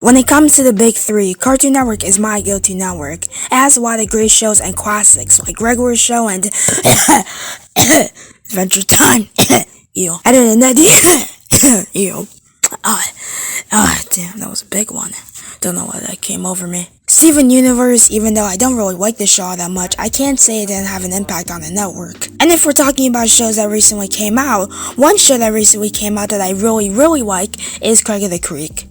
When it comes to the big three, Cartoon Network is my go-to network. It has a lot of great shows and classics like Regular Show and Adventure Time. Ew. Other than that, ew. Damn, that was a big one. Don't know why that came over me. Steven Universe, even though I don't really like the show all that much, I can't say it didn't have an impact on the network. And if we're talking about shows that recently came out, one show that recently came out that I really like is Craig of the Creek.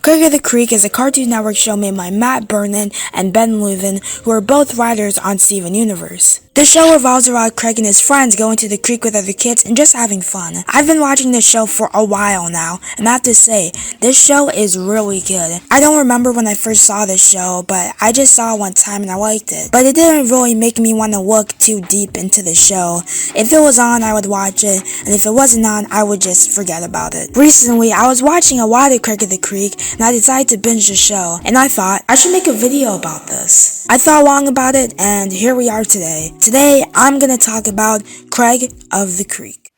Craig of the Creek is a Cartoon Network show made by Matt Bernin and Ben Leuven, who are both writers on Steven Universe. The show revolves around Craig and his friends going to the creek with other kids and just having fun. I've been watching this show for a while now, and I have to say, this show is really good. I don't remember when I first saw this show, but I just saw it one time and I liked it. But it didn't really make me want to look too deep into the show. If it was on, I would watch it, and if it wasn't on, I would just forget about it. Recently, I was watching a lot of Craig of the Creek, and I decided to binge the show, and I thought, I should make a video about this. I thought long about it, and here we are today. Today, I'm gonna talk about Craig of the Creek.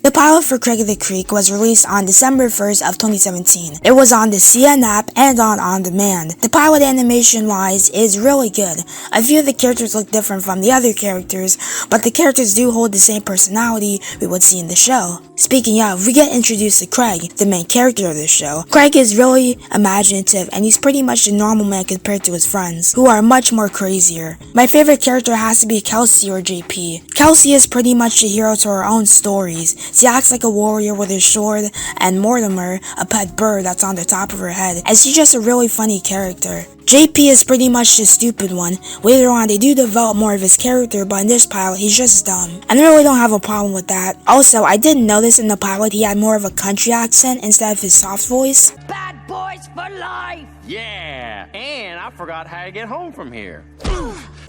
The pilot for Craig of the Creek was released on December 1st of 2017. It was on the CN app and on demand. The pilot animation-wise is really good. A few of the characters look different from the other characters, but the characters do hold the same personality we would see in the show. Speaking of, we get introduced to Craig, the main character of the show. Craig is really imaginative, and he's pretty much a normal man compared to his friends, who are much more crazier. My favorite character has to be Kelsey or JP. Kelsey is pretty much the hero to her own stories. She acts like a warrior with her sword, and Mortimer, a pet bird that's on the top of her head, and she's just a really funny character. JP is pretty much the stupid one. Later on, they do develop more of his character, but in this pilot, he's just dumb. And I really don't have a problem with that. Also, I did notice in the pilot he had more of a country accent instead of his soft voice. Bad boys for life! Yeah, and I forgot how to get home from here.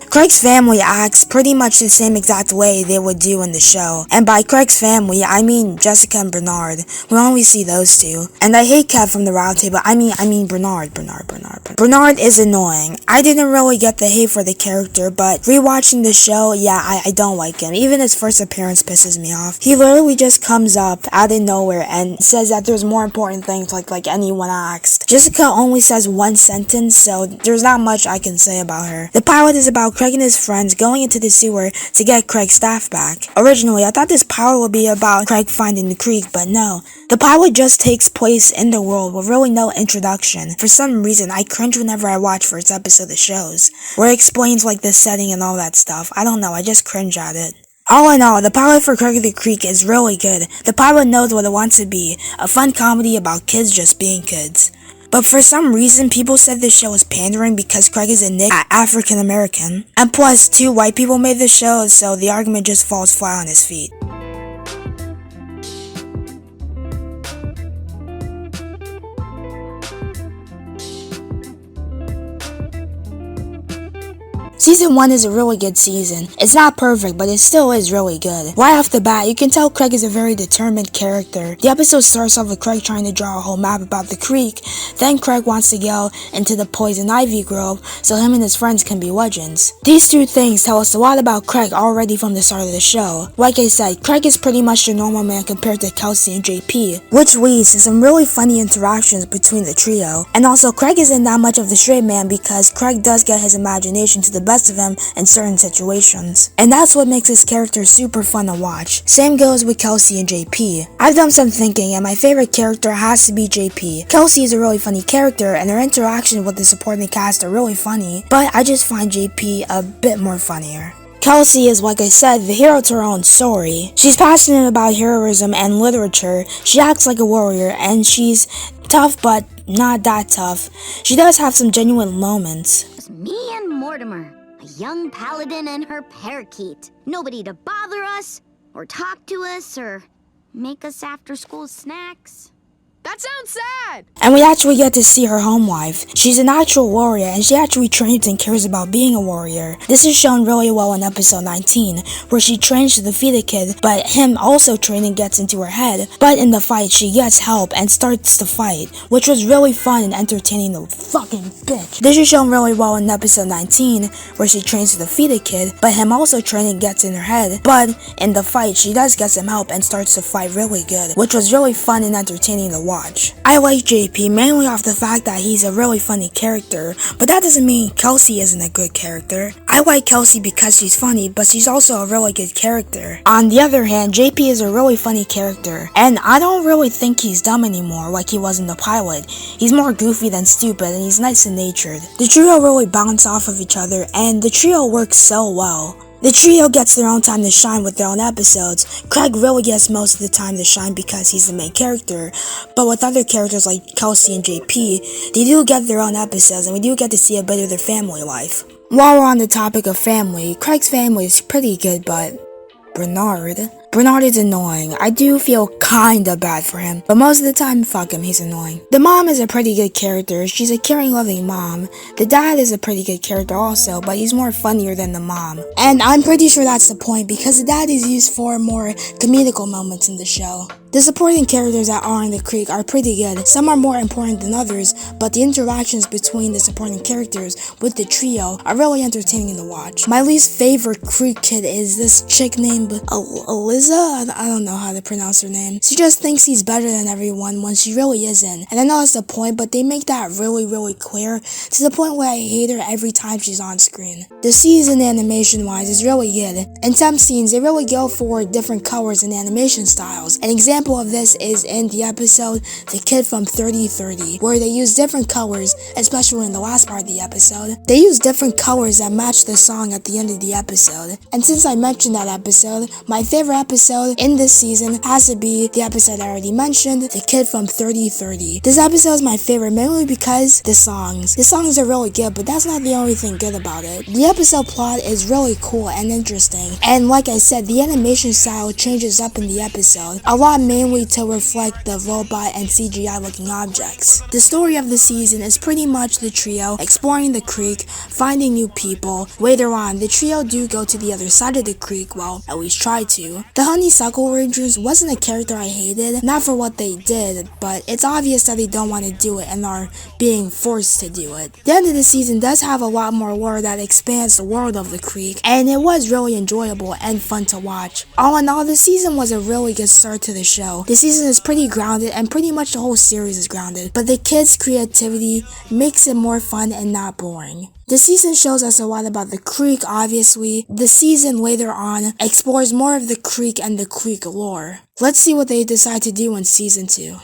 Craig's family acts pretty much the same exact way they would do in the show. And by Craig's family, I mean Jessica and Bernard. We only see those two. And I hate Kev from the round table. I mean Bernard. Bernard is annoying. I didn't really get the hate for the character, but rewatching the show, yeah, I don't like him. Even his first appearance pisses me off. He literally just comes up out of nowhere and says that there's more important things like anyone asked. Jessica only says one sentence, so there's not much I can say about her. The pilot is about Craig and his friends going into the sewer to get Craig's staff back. Originally, I thought this pilot would be about Craig finding the creek, but no. The pilot just takes place in the world with really no introduction. For some reason, I cringe whenever I watch first episode of shows, where it explains like the setting and all that stuff. I don't know, I just cringe at it. All in all, the pilot for Craig of the Creek is really good. The pilot knows what it wants to be, a fun comedy about kids just being kids. But for some reason, people said this show was pandering because Craig is a African American. And plus, 2 white people made the show, so the argument just falls flat on his feet. Season 1 is a really good season. It's not perfect, but it still is really good. Right off the bat, you can tell Craig is a very determined character. The episode starts off with Craig trying to draw a whole map about the creek. Then Craig wants to go into the poison ivy grove so him and his friends can be legends. These 2 things tell us a lot about Craig already from the start of the show. Like I said, Craig is pretty much the normal man compared to Kelsey and JP, which leads to some really funny interactions between the trio. And also, Craig isn't that much of the straight man because Craig does get his imagination to the best of him in certain situations. And that's what makes his character super fun to watch. Same goes with Kelsey and JP. I've done some thinking and my favorite character has to be JP. Kelsey is a really funny character and her interactions with the supporting cast are really funny, but I just find JP a bit more funnier. Kelsey is, like I said, the hero to her own story. She's passionate about heroism and literature, she acts like a warrior, and she's tough but not that tough. She does have some genuine moments. It's me and Mortimer, a young paladin and her parakeet. Nobody to bother us, or talk to us, or make us after-school snacks. That sounds sad! And we actually get to see her home life. She's an actual warrior, and she actually trains and cares about being a warrior. This is shown really well in episode 19, where she trains to defeat a kid, but him also training gets into her head. But in the fight, she gets help and starts to fight, which was really fun and entertaining the fucking bitch. This is shown really well in episode 19, where she trains to defeat a kid, but him also training gets in her head. But in the fight, she does get some help and starts to fight really good, which was really fun and entertaining to watch. watch. I like JP mainly off the fact that he's a really funny character, but that doesn't mean Kelsey isn't a good character. I like Kelsey because she's funny, but she's also a really good character. On the other hand, JP is a really funny character, and I don't really think he's dumb anymore like he was in the pilot. He's more goofy than stupid, and he's nice and natured. The trio really bounce off of each other, and the trio works so well. The trio gets their own time to shine with their own episodes. Craig really gets most of the time to shine because he's the main character, but with other characters like Kelsey and JP, they do get their own episodes and we do get to see a bit of their family life. While we're on the topic of family, Craig's family is pretty good, but Bernard is annoying. I do feel kinda bad for him, but most of the time, fuck him, he's annoying. The mom is a pretty good character. She's a caring, loving mom. The dad is a pretty good character also, but he's more funnier than the mom. And I'm pretty sure that's the point because the dad is used for more comedical moments in the show. The supporting characters that are in the creek are pretty good. Some are more important than others, but the interactions between the supporting characters with the trio are really entertaining to watch. My least favorite creek kid is this chick named Eliza? I don't know how to pronounce her name. She just thinks she's better than everyone when she really isn't. And I know that's the point, but they make that really clear to the point where I hate her every time she's on screen. The season animation-wise is really good. In some scenes, they really go for different colors and animation styles. An example of this is in the episode The Kid from 3030, where they use different colors, especially in the last part of the episode. They use different colors that match the song at the end of the episode. And since I mentioned that episode, my favorite episode in this season has to be the episode I already mentioned, The Kid from 3030. This episode is my favorite mainly because the songs. The songs are really good, but that's not the only thing good about it. The episode plot is really cool and interesting, and like I said, the animation style changes up in the episode, a lot mainly to reflect the robot and CGI looking objects. The story of the season is pretty much the trio exploring the creek, finding new people. Later on, the trio do go to the other side of the creek, well, at least try to. The Honeysuckle Rangers wasn't a character I hated, not for what they did, but it's obvious that they don't want to do it and are being forced to do it. The end of the season does have a lot more lore that expands the world of the creek, and it was really enjoyable and fun to watch. All in all, the season was a really good start to the show. The season is pretty grounded, and pretty much the whole series is grounded, but the kids' creativity makes it more fun and not boring. The season shows us a lot about the creek, obviously. The season later on explores more of the creek and the creek lore. Let's see what they decide to do in season 2.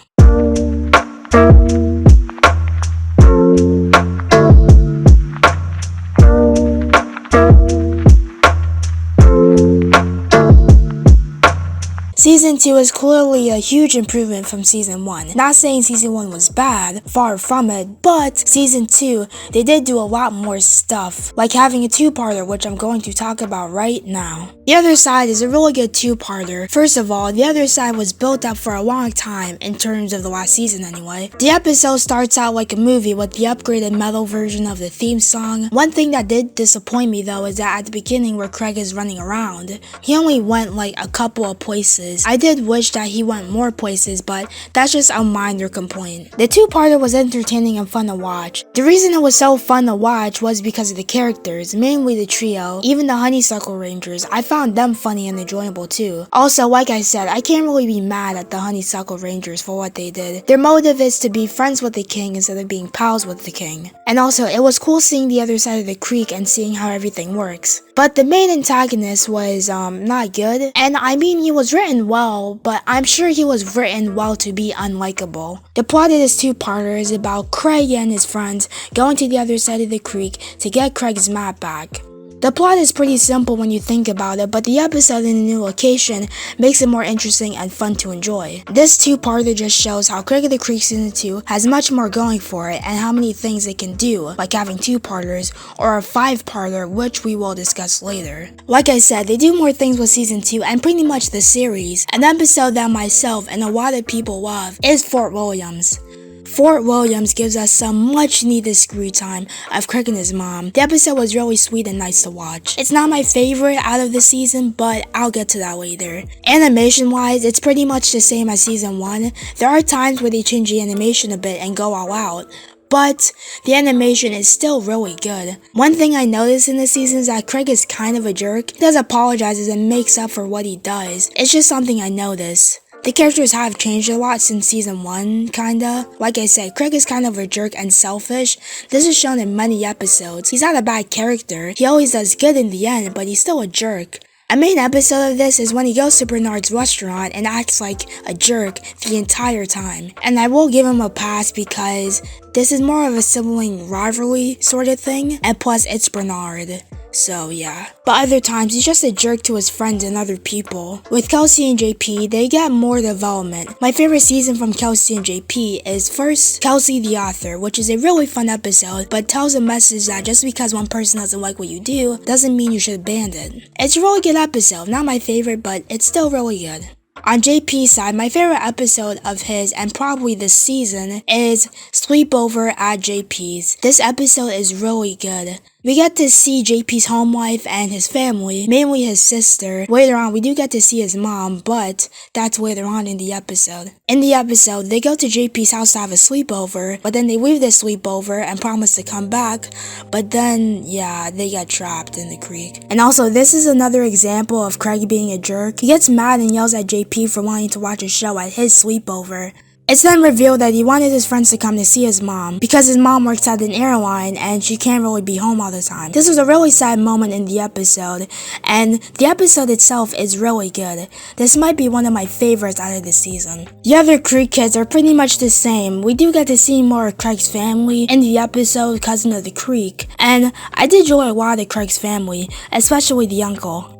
Season 2 is clearly a huge improvement from Season 1. Not saying Season 1 was bad, far from it, but Season 2, they did do a lot more stuff, like having a two-parter, which I'm going to talk about right now. The Other Side is a really good two-parter. First of all, The Other Side was built up for a long time, in terms of the last season anyway. The episode starts out like a movie with the upgraded metal version of the theme song. One thing that did disappoint me though is that at the beginning where Craig is running around, he only went like a couple of places. I did wish that he went more places, but that's just a minor complaint. The two-parter was entertaining and fun to watch. The reason it was so fun to watch was because of the characters, mainly the trio, even the Honeysuckle Rangers. I found them funny and enjoyable too. Also, like I said, I can't really be mad at the Honeysuckle Rangers for what they did. Their motive is to be friends with the king instead of being pals with the king. And also, it was cool seeing the other side of the creek and seeing how everything works. But the main antagonist was, not good. And I mean, he was written well, but I'm sure he was written well to be unlikable. The plot of this two-parter is about Craig and his friends going to the other side of the creek to get Craig's map back. The plot is pretty simple when you think about it, but the episode in a new location makes it more interesting and fun to enjoy. This two-parter just shows how Craig of the Creek Season 2 has much more going for it and how many things it can do, like having two-parters or a five-parter, which we will discuss later. Like I said, they do more things with Season 2 and pretty much the series. An episode that myself and a lot of people love is Fort Williams. Fort Williams gives us some much needed screen time of Craig and his mom. The episode was really sweet and nice to watch. It's not my favorite out of the season, but I'll get to that later. Animation wise, it's pretty much the same as season 1. There are times where they change the animation a bit and go all out, but the animation is still really good. One thing I noticed in this season is that Craig is kind of a jerk. He does apologizes and makes up for what he does. It's just something I noticed. The characters have changed a lot since season 1, kinda. Like I said, Craig is kind of a jerk and selfish. This is shown in many episodes. He's not a bad character. He always does good in the end, but he's still a jerk. A main episode of this is when he goes to Bernard's restaurant and acts like a jerk the entire time. And I will give him a pass because this is more of a sibling rivalry sort of thing, and plus it's Bernard. So yeah. But other times, he's just a jerk to his friends and other people. With Kelsey and JP, they get more development. My favorite season from Kelsey and JP is first, Kelsey the Author, which is a really fun episode, but tells a message that just because one person doesn't like what you do, doesn't mean you should abandon. It's a really good episode, not my favorite, but it's still really good. On JP's side, my favorite episode of his, and probably this season, is Sleepover at JP's. This episode is really good. We get to see JP's home life and his family, mainly his sister. Later on, we do get to see his mom, but that's later on in the episode. In the episode, they go to JP's house to have a sleepover, but then they leave the sleepover and promise to come back, but then, yeah, they get trapped in the creek. And also, this is another example of Craig being a jerk. He gets mad and yells at JP for wanting to watch a show at his sleepover. It's then revealed that he wanted his friends to come to see his mom because his mom works at an airline and she can't really be home all the time. This was a really sad moment in the episode, and the episode itself is really good. This might be one of my favorites out of the season. The other Creek kids are pretty much the same. We do get to see more of Craig's family in the episode Cousin of the Creek, and I did enjoy a lot of Craig's family, especially the uncle.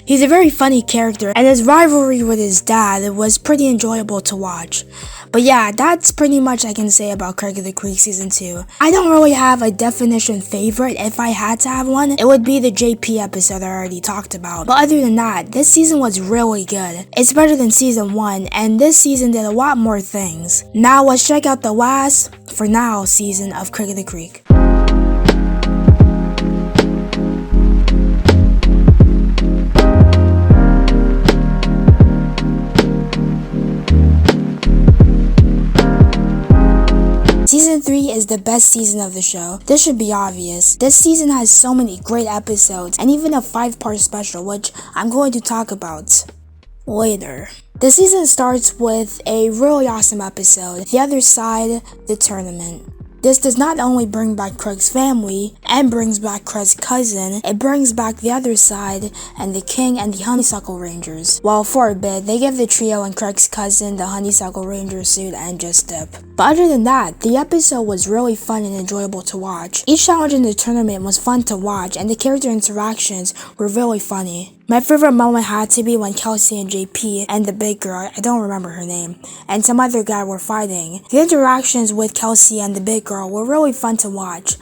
He's a very funny character, and his rivalry with his dad was pretty enjoyable to watch. But yeah, that's pretty much I can say about Craig of the Creek Season 2. I don't really have a definition favorite. If I had to have one, it would be the JP episode I already talked about. But other than that, this season was really good. It's better than Season 1, and this season did a lot more things. Now let's check out the last, for now, season of Craig of the Creek. Season 3 is the best season of the show. This should be obvious. This season has so many great episodes and even a 5-part special, which I'm going to talk about later. The season starts with a really awesome episode, The Other Side, the Tournament. This does not only bring back Craig's family and brings back Craig's cousin, it brings back the other side and the King and the Honeysuckle Rangers. Well, for a bit, they give the trio and Craig's cousin the Honeysuckle Ranger suit and just dip. But other than that, the episode was really fun and enjoyable to watch. Each challenge in the tournament was fun to watch and the character interactions were really funny. My favorite moment had to be when Kelsey and JP and the big girl, I don't remember her name, and some other guy were fighting. The interactions with Kelsey and the big girl were really fun to watch.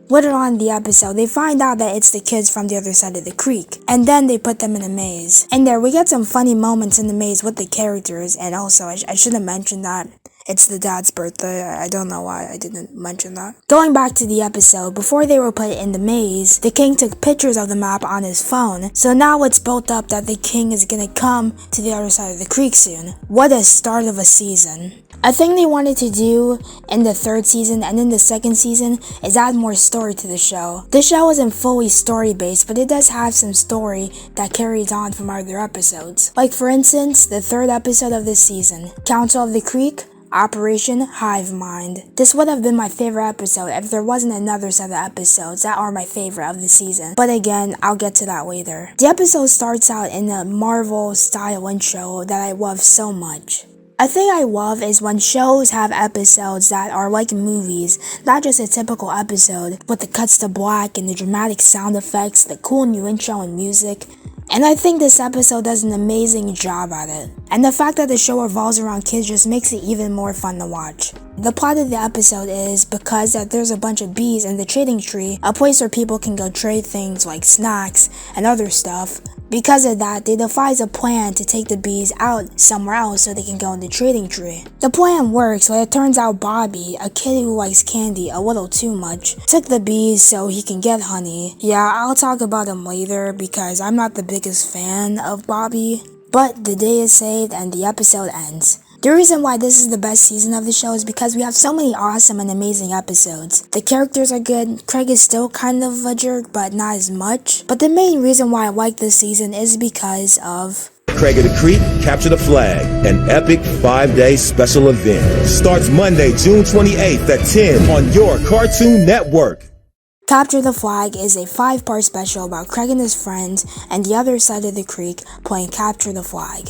Later on in the episode, they find out that it's the kids from the other side of the creek, and then they put them in a maze. And there, we get some funny moments in the maze with the characters, and also, I should have mentioned that it's the dad's birthday. I don't know why I didn't mention that. Going back to the episode, before they were put in the maze, the king took pictures of the map on his phone, so now it's built up that the king is gonna come to the other side of the creek soon. What a start of a season. A thing they wanted to do in the third season and in the second season is add more story to the show. The show isn't fully story-based, but it does have some story that carries on from other episodes. Like for instance, the third episode of this season, Council of the Creek, Operation Hive Mind. This would have been my favorite episode if there wasn't another set of episodes that are my favorite of the season. But again, I'll get to that later. The episode starts out in a Marvel style intro that I love so much. A thing I love is when shows have episodes that are like movies, not just a typical episode, with the cuts to black and the dramatic sound effects, the cool new intro and music. And I think this episode does an amazing job at it. And the fact that the show revolves around kids just makes it even more fun to watch. The plot of the episode is because that there's a bunch of bees in the trading tree, a place where people can go trade things like snacks and other stuff. Because of that, they devise a plan to take the bees out somewhere else so they can go in the trading tree. The plan works, but it turns out Bobby, a kid who likes candy a little too much, took the bees so he can get honey. Yeah, I'll talk about him later because I'm not the biggest fan of Bobby. But the day is saved and the episode ends. The reason why this is the best season of the show is because we have so many awesome and amazing episodes. The characters are good, Craig is still kind of a jerk, but not as much. But the main reason why I like this season is because of Craig of the Creek, Capture the Flag, an epic 5-day special event. Starts Monday, June 28th at 10 on your Cartoon Network. Capture the Flag is a 5-part special about Craig and his friends and the other side of the creek playing Capture the Flag.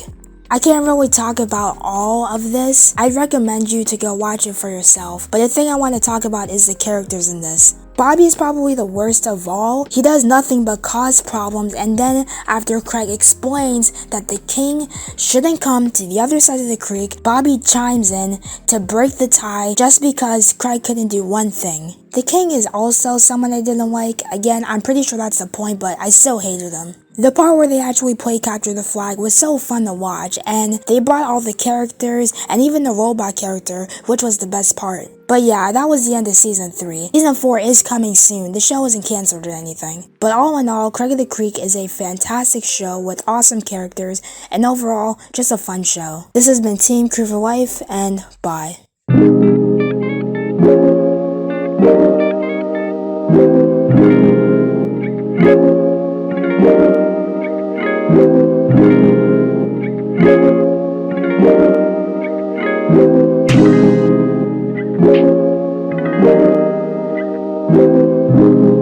I can't really talk about all of this. I'd recommend you to go watch it for yourself, but the thing I want to talk about is the characters in this. Bobby is probably the worst of all. He does nothing but cause problems, and then after Craig explains that the king shouldn't come to the other side of the creek, Bobby chimes in to break the tie just because Craig couldn't do one thing. The king is also someone I didn't like. Again, I'm pretty sure that's the point, but I still hated him. The part where they actually played Capture the Flag was so fun to watch, and they brought all the characters and even the robot character, which was the best part. But yeah, that was the end of Season 3. Season 4 is coming soon. The show isn't cancelled or anything. But all in all, Craig of the Creek is a fantastic show with awesome characters, and overall, just a fun show. This has been Team Creed for Life, and bye. Thank you.